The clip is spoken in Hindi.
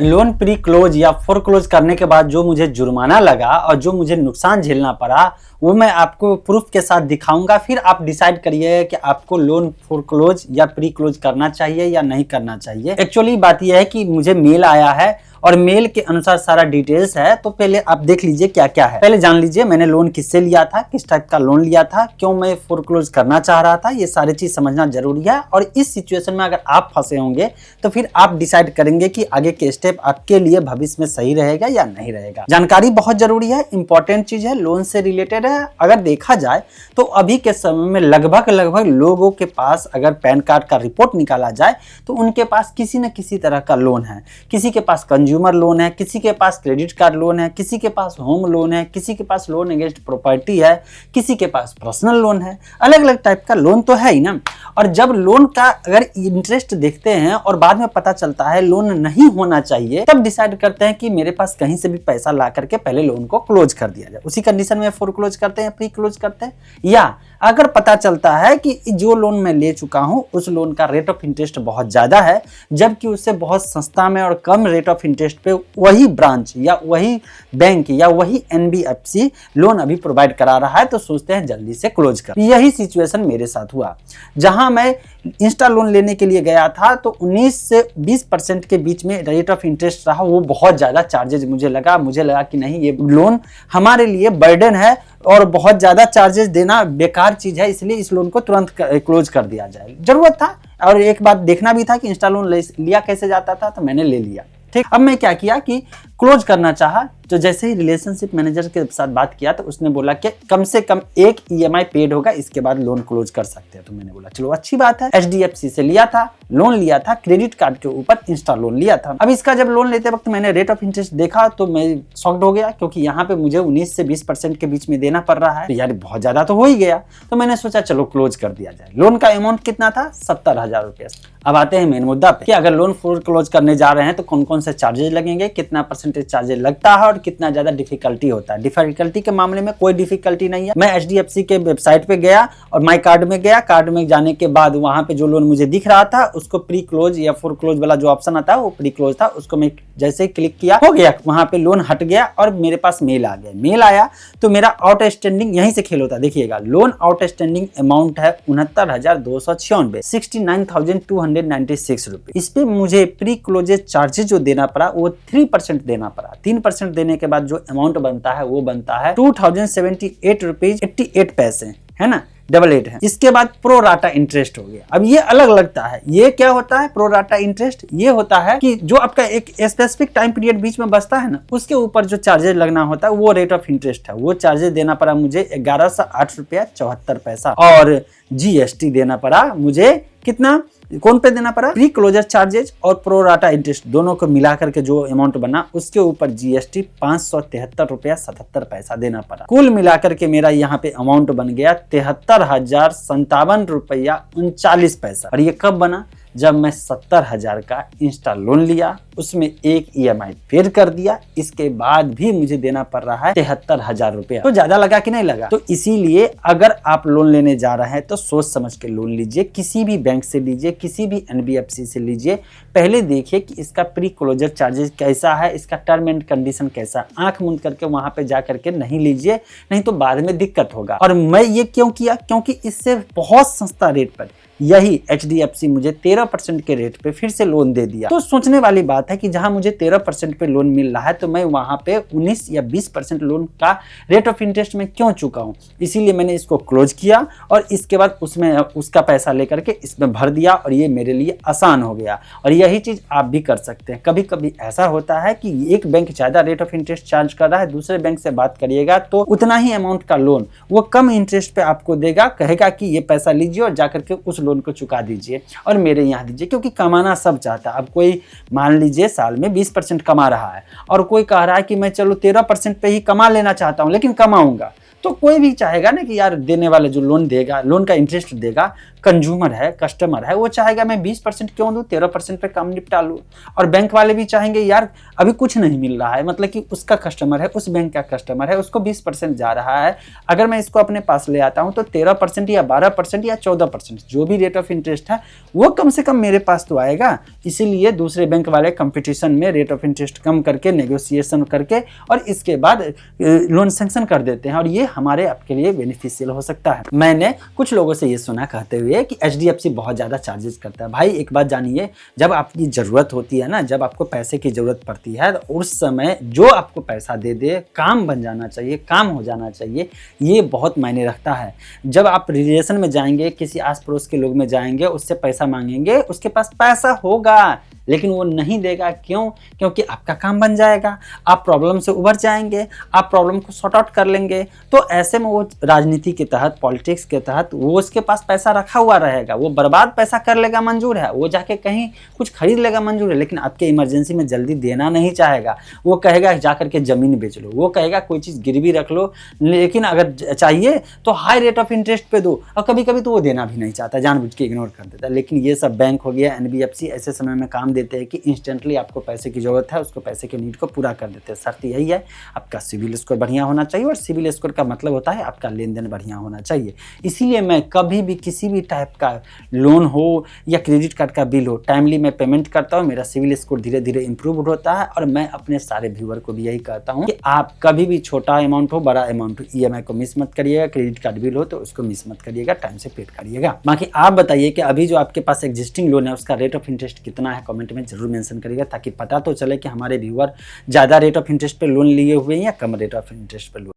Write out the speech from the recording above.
लोन प्री क्लोज या फोर क्लोज करने के बाद जो मुझे जुर्माना लगा और जो मुझे नुकसान झेलना पड़ा वो मैं आपको प्रूफ के साथ दिखाऊंगा। फिर आप डिसाइड करिए कि आपको लोन फोर क्लोज या प्री क्लोज करना चाहिए या नहीं करना चाहिए। एक्चुअली बात यह है कि मुझे मेल आया है और मेल के अनुसार सारा डिटेल्स है, तो पहले आप देख लीजिए क्या क्या है। पहले जान लीजिए मैंने लोन किससे लिया था, किस टाइप का लोन लिया था, क्यों मैं फोरक्लोज करना चाह रहा था, ये सारी चीज समझना जरूरी है। और इस सिचुएशन में अगर आप फंसे होंगे तो फिर आप डिसाइड करेंगे कि आगे के स्टेप आपके लिए भविष्य में सही रहेगा या नहीं रहेगा। जानकारी बहुत जरूरी है, इंपॉर्टेंट चीज है, लोन से रिलेटेड है। अगर देखा जाए तो अभी के समय में लगभग लोगों के पास अगर पैन कार्ड का रिपोर्ट निकाला जाए तो उनके पास किसी न किसी तरह का लोन है। किसी के पास कंज्यूमर लोन है, किसी के पास क्रेडिट कार्ड लोन है, किसी के पास होम लोन है, किसी के पास लोन अगेंस्ट प्रॉपर्टी है, किसी के पास पर्सनल लोन है। अलग अलग टाइप का लोन तो है ही ना। और जब लोन का अगर इंटरेस्ट देखते हैं और बाद में पता चलता है लोन नहीं होना चाहिए, तब डिसाइड करते हैं कि मेरे पास कहीं से भी पैसा ला करके पहले लोन को क्लोज कर दिया जाए। उसी कंडीशन में फोर क्लोज करते हैं, प्री क्लोज करते हैं। या अगर पता चलता है कि जो लोन मैं ले चुका हूं उस लोन का रेट ऑफ इंटरेस्ट बहुत ज्यादा है, जबकि उससे बहुत सस्ता में और कम रेट ऑफ इंटरेस्ट पे वही ब्रांच या वही बैंक या वही एनबीएफसी लोन अभी प्रोवाइड करा रहा है, तो सोचते हैं जल्दी से क्लोज कर। यही सिचुएशन मेरे साथ हुआ। जहां मैं इंस्टा लोन लेने के लिए गया था तो 19 से 20% के बीच में रेट ऑफ इंटरेस्ट रहा। वो बहुत ज्यादा चार्जेज मुझे लगा कि नहीं, ये लोन हमारे लिए बर्डन है और बहुत ज्यादा चार्जेस देना बेकार चीज है, इसलिए इस लोन को तुरंत क्लोज कर दिया जाए। जरूरत था और एक बात देखना भी था कि इंस्टा लोन लिया कैसे जाता था, तो मैंने ले लिया। ठीक, अब मैं क्या किया कि क्लोज करना चाहा, तो जैसे ही रिलेशनशिप मैनेजर के साथ बात किया तो उसने बोला कि कम से कम एक ईएमआई पेड होगा, इसके बाद लोन क्लोज कर सकते हैं। तो मैंने बोला चलो अच्छी बात है। एचडीएफसी से लिया था, लोन लिया था, क्रेडिट कार्ड के ऊपर इंस्टा लोन लिया था। अब इसका जब लोन लेते वक्त मैंने रेट ऑफ इंटरेस्ट देखा तो मैं शॉक्ड हो गया, क्योंकि यहाँ पे मुझे 19 से 20% के बीच में देना पड़ रहा है। तो यार बहुत ज्यादा तो हो ही गया। तो मैंने सोचा चलो क्लोज कर दिया जाए। लोन का अमाउंट कितना था? 70,000 रुपये। अब आते हैं मेन मुद्दा पे कि अगर लोन फोर क्लोज करने जा रहे हैं तो कौन कौन से चार्जेस लगेंगे, कितना परसेंटेज चार्जेस लगता है और कितना ज्यादा डिफिकल्टी होता है। डिफिकल्टी के मामले में कोई डिफिकल्टी नहीं है। मैं एचडीएफसी के वेबसाइट पे गया और माई कार्ड में गया। कार्ड में जाने के बाद वहां पे जो लोन मुझे दिख रहा था उसको प्री क्लोज या फोर क्लोज वाला जो ऑप्शन आता है वो प्री क्लोज था, उसको मैं जैसे ही क्लिक किया हो गया, वहां पे लोन हट गया और मेरे पास मेल आ गया। मेल आया तो मेरा आउट स्टैंडिंग यहीं से खेल होता है। देखिएगा लोन आउट स्टैंडिंग अमाउंट है 69,296, 69,296 रुपए। इस पे मुझे प्री क्लोजेज चार्जेस जो देना पड़ा वो 3% देना पड़ा। 3% देने के बाद जो अमाउंट बनता है वो बनता है 2078 रुपीज 88 पैसे, है ना, 88 है। इसके बाद प्रो राटा इंटरेस्ट हो गया। अब ये अलग लगता है। ये क्या होता है प्रो राटा इंटरेस्ट? ये होता है कि जो आपका एक स्पेसिफिक टाइम पीरियड बीच में बचता है ना, उसके ऊपर जो चार्जेस लगना होता है वो रेट ऑफ इंटरेस्ट है। वो चार्जेस देना पड़ा मुझे 1108 रुपया 74 पैसा। और जीएसटी देना पड़ा मुझे कितना, कौन पे देना पड़ा? प्री क्लोजर चार्जेज और प्रो राटा इंटरेस्ट दोनों को मिला करके जो अमाउंट बना उसके ऊपर जीएसटी 573 रुपया 77 पैसा देना पड़ा। कुल मिलाकर के मेरा यहाँ पे अमाउंट बन गया 73,057 रुपया 39 पैसा। और ये कब बना? जब मैं 70,000 का इंस्टा लोन लिया, उसमें एक ईएमआई पेड कर दिया, इसके बाद भी मुझे देना पड़ रहा है 73,000 रुपया। तो ज्यादा लगा कि नहीं लगा? तो इसीलिए अगर आप लोन लेने जा रहे हैं तो सोच समझ के लोन लीजिए। किसी भी बैंक से लीजिए, किसी भी एनबीएफसी से लीजिए। पहले देखिए कि इसका प्री क्लोजर चार्जेस कैसा है, इसका टर्म एंड कंडीशन कैसा। आंख मूंद करके वहां पे जा करके नहीं लीजिए, नहीं तो बाद में दिक्कत होगा। और मैं ये क्यों किया? क्योंकि इससे बहुत सस्ता रेट पर यही एचडीएफसी मुझे 13% के रेट पे फिर से लोन दे दिया। तो सोचने वाली बात है कि जहां मुझे 13% पे लोन मिल रहा है तो मैं वहां पे 19 या 20% लोन का रेट ऑफ इंटरेस्ट में क्यों चुका हूं। इसीलिए मैंने इसको क्लोज किया और इसके बाद उसमें उसका पैसा लेकर के इसमें भर दिया और ये मेरे लिए आसान हो गया। और यही चीज आप भी कर सकते हैं। कभी कभी ऐसा होता है कि एक बैंक ज्यादा रेट ऑफ इंटरेस्ट चार्ज कर रहा है, दूसरे बैंक से बात करिएगा तो उतना ही अमाउंट का लोन वो कम इंटरेस्ट पे आपको देगा, कहेगा कि ये पैसा लीजिए और जाकर के उस लोन को चुका दीजिए और मेरे यहाँ दीजिए। क्योंकि कमाना सब चाहता है। अब कोई मान लीजिए साल में 20% कमा रहा है और कोई कह रहा है कि मैं चलो 13% पे ही कमा लेना चाहता हूँ लेकिन कमाऊंगा, तो कोई भी चाहेगा ना कि यार देने वाला जो लोन देगा, लोन का इंटरेस्ट देगा, कंज्यूमर है, कस्टमर है, वो चाहेगा मैं 20% क्यों दूं, 13% पे काम निपटा लूं। और बैंक वाले भी चाहेंगे यार अभी कुछ नहीं मिल रहा है, मतलब कि उसका कस्टमर है, उस बैंक का कस्टमर है, उसको 20% जा रहा है, अगर मैं इसको अपने पास ले आता हूं तो 13% या 12% या 14% जो भी रेट ऑफ इंटरेस्ट है वो कम से कम मेरे पास तो आएगा। इसीलिए दूसरे बैंक वाले कंपटीशन में रेट ऑफ इंटरेस्ट कम करके, नेगोशिएशन करके और इसके बाद लोन सैंक्शन कर देते हैं, और ये हमारे आपके लिए बेनिफिशियल हो सकता है। मैंने कुछ लोगों से ये सुना कहते हुए कि HDFC बहुत ज़्यादा चार्जेस करता है। भाई एक बात जानिए, जब आपकी ज़रूरत होती है ना, जब आपको पैसे की ज़रूरत पड़ती है तो उस समय जो आपको पैसा दे दे, काम बन जाना चाहिए, काम हो जाना चाहिए, ये बहुत मायने रखता है। जब आप रिलेशन में जाएंगे, किसी आस पड़ोस के लोग में जाएंगे, उससे पैसा मांगेंगे, उसके पास पैसा होगा लेकिन वो नहीं देगा, क्यों? क्योंकि आपका काम बन जाएगा, आप प्रॉब्लम से उभर जाएंगे, आप प्रॉब्लम को सॉर्ट आउट कर लेंगे। तो ऐसे में वो राजनीति के तहत, पॉलिटिक्स के तहत वो उसके पास पैसा रखा हुआ रहेगा, वो बर्बाद पैसा कर लेगा मंजूर है, वो जाके कहीं कुछ खरीद लेगा मंजूर है, लेकिन आपके इमरजेंसी में जल्दी देना नहीं चाहेगा। वो कहेगा जाकर के ज़मीन बेच लो, वो कहेगा कोई चीज़ गिरवी रख लो, लेकिन अगर चाहिए तो हाई रेट ऑफ इंटरेस्ट पे दो, और कभी कभी तो वो देना भी नहीं चाहता, जानबूझ के इग्नोर कर देता है। लेकिन ये सब बैंक हो गया, NBFC ऐसे समय में काम देते हैं कि इंस्टेंटली आपको पैसे की जरूरत है, उसको पैसे के नीड को पूरा कर देते हैं। शर्त यही है आपका सिविल स्कोर बढ़िया होना चाहिए, और सिविल स्कोर का मतलब होता है आपका लेन देन बढ़िया होना चाहिए। इसीलिए मैं कभी भी किसी भी टाइप का लोन हो या क्रेडिट कार्ड का बिल हो, टाइमली मैं पेमेंट करता हूँ, मेरा सिविल स्कोर धीरे धीरे इंप्रूव होता है। और मैं अपने सारे व्यूअर को भी यही कहता हूँ कि आप कभी भी छोटा अमाउंट हो, बड़ा अमाउंट हो, EMI को मिस मत करिएगा, क्रेडिट कार्ड बिल हो तो उसको मिस मत करिएगा, टाइम से पेड करिएगा। बाकी आप बताइए कि अभी जो आपके पास एग्जिस्टिंग लोन है उसका रेट ऑफ इंटरेस्ट कितना है, कमेंट में जरूर मेंशन करिएगा, ताकि पता तो चले कि हमारे व्यूअर ज़्यादा रेट ऑफ इंटरेस्ट पे लोन लिए हुए हैं या कम रेट ऑफ इंटरेस्ट पे लोन।